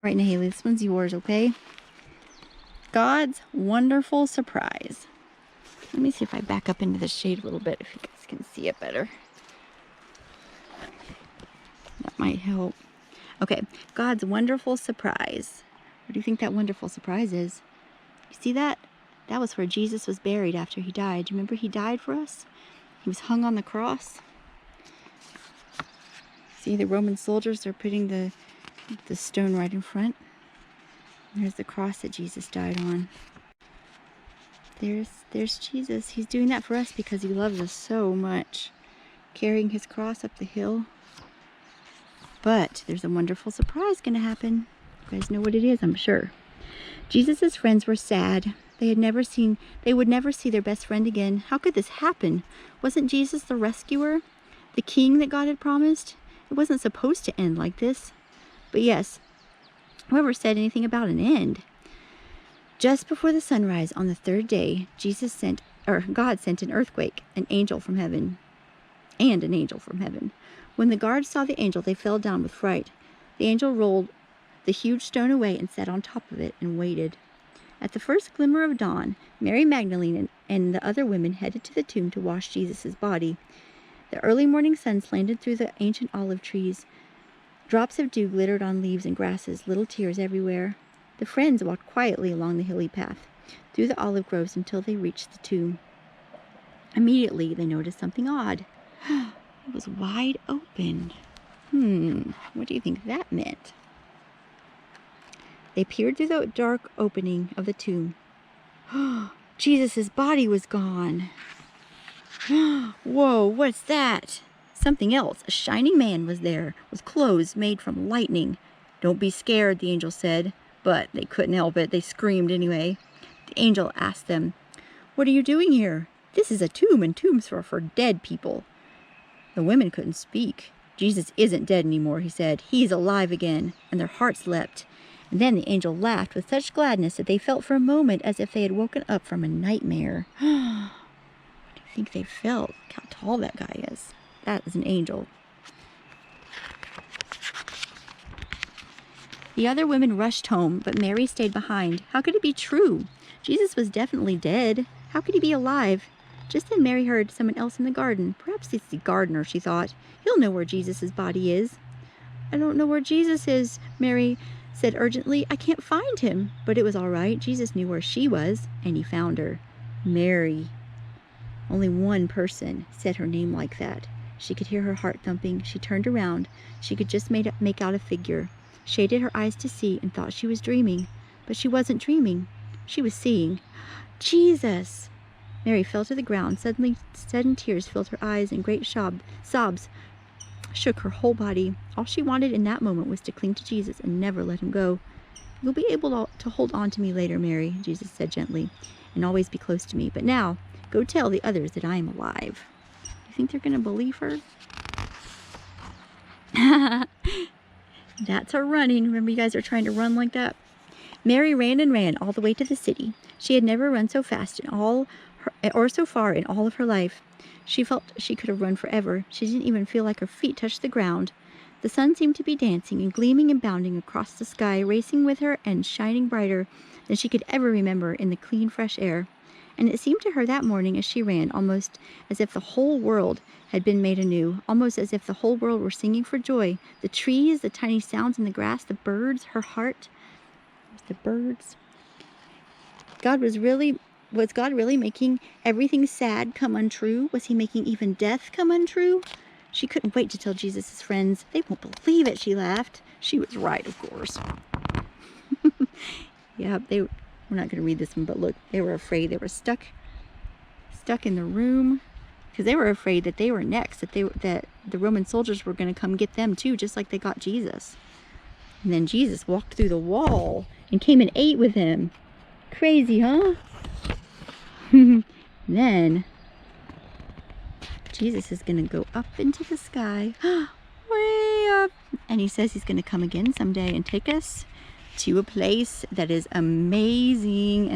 Right, Nahaley, this one's yours, okay? God's wonderful surprise. Let me see if I back up into the shade a little bit, if you guys can see it better. That might help. Okay, God's wonderful surprise. What do you think that wonderful surprise is? You see that? That was where Jesus was buried after he died. Do you remember he died for us? He was hung on the cross. See, the Roman soldiers are putting the stone right in front. There's the cross that Jesus died on. There's Jesus. He's doing that for us because he loves us so much. Carrying his cross up the hill. But there's a wonderful surprise going to happen. You guys know what it is, I'm sure. Jesus' friends were sad. They would never see their best friend again. How could this happen? Wasn't Jesus the rescuer? The king that God had promised? It wasn't supposed to end like this. But yes, whoever said anything about an end? Just before the sunrise on the third day, God sent an earthquake, an angel from heaven. When the guards saw the angel, they fell down with fright. The angel rolled the huge stone away and sat on top of it and waited. At the first glimmer of dawn, Mary Magdalene and the other women headed to the tomb to wash Jesus' body. The early morning sun slanted through the ancient olive trees. Drops of dew glittered on leaves and grasses, little tears everywhere. The friends walked quietly along the hilly path, through the olive groves until they reached the tomb. Immediately, they noticed something odd. It was wide open. What do you think that meant? They peered through the dark opening of the tomb. Jesus' body was gone. Whoa, what's that? Something else. A shining man was there, with clothes made from lightning. Don't be scared, the angel said. But they couldn't help it. They screamed anyway. The angel asked them, "What are you doing here? This is a tomb, and tombs are for dead people." The women couldn't speak. "Jesus isn't dead anymore," he said. "He's alive again." And their hearts leapt. And then the angel laughed with such gladness that they felt for a moment as if they had woken up from a nightmare. What do you think they felt? Look how tall that guy is. That is an angel. The other women rushed home, but Mary stayed behind. How could it be true? Jesus was definitely dead. How could he be alive? Just then Mary heard someone else in the garden. Perhaps it's the gardener, she thought. He'll know where Jesus' body is. "I don't know where Jesus is," Mary said urgently. "I can't find him." But it was all right. Jesus knew where she was, and he found her. Mary. Only one person said her name like that. She could hear her heart thumping. She turned around. She could just make out a figure. Shaded her eyes to see and thought she was dreaming. But she wasn't dreaming. She was seeing. Jesus! Mary fell to the ground. Suddenly, sudden tears filled her eyes and great sobs shook her whole body. All she wanted in that moment was to cling to Jesus and never let him go. "You'll be able to hold on to me later, Mary," Jesus said gently, "and always be close to me. But now, go tell the others that I am alive." You think they're going to believe her? That's her running. Remember, you guys are trying to run like that? Mary ran and ran all the way to the city. She had never run so fast or so far in all of her life. She felt she could have run forever. She didn't even feel like her feet touched the ground. The sun seemed to be dancing and gleaming and bounding across the sky, racing with her and shining brighter than she could ever remember in the clean, fresh air. And it seemed to her that morning as she ran, almost as if the whole world had been made anew, almost as if the whole world were singing for joy. The trees, the tiny sounds in the grass, the birds, her heart. The birds. Was God really making everything sad come untrue? Was he making even death come untrue? She couldn't wait to tell Jesus' friends. "They won't believe it," she laughed. She was right, of course. Yeah, we're not going to read this one, but look, they were afraid. They were stuck in the room because they were afraid that they were next, that the Roman soldiers were going to come get them too, just like they got Jesus. And then Jesus walked through the wall and came and ate with him. Crazy, huh? Then Jesus is going to go up into the sky, way up, and he says he's going to come again someday and take us to a place that is amazing.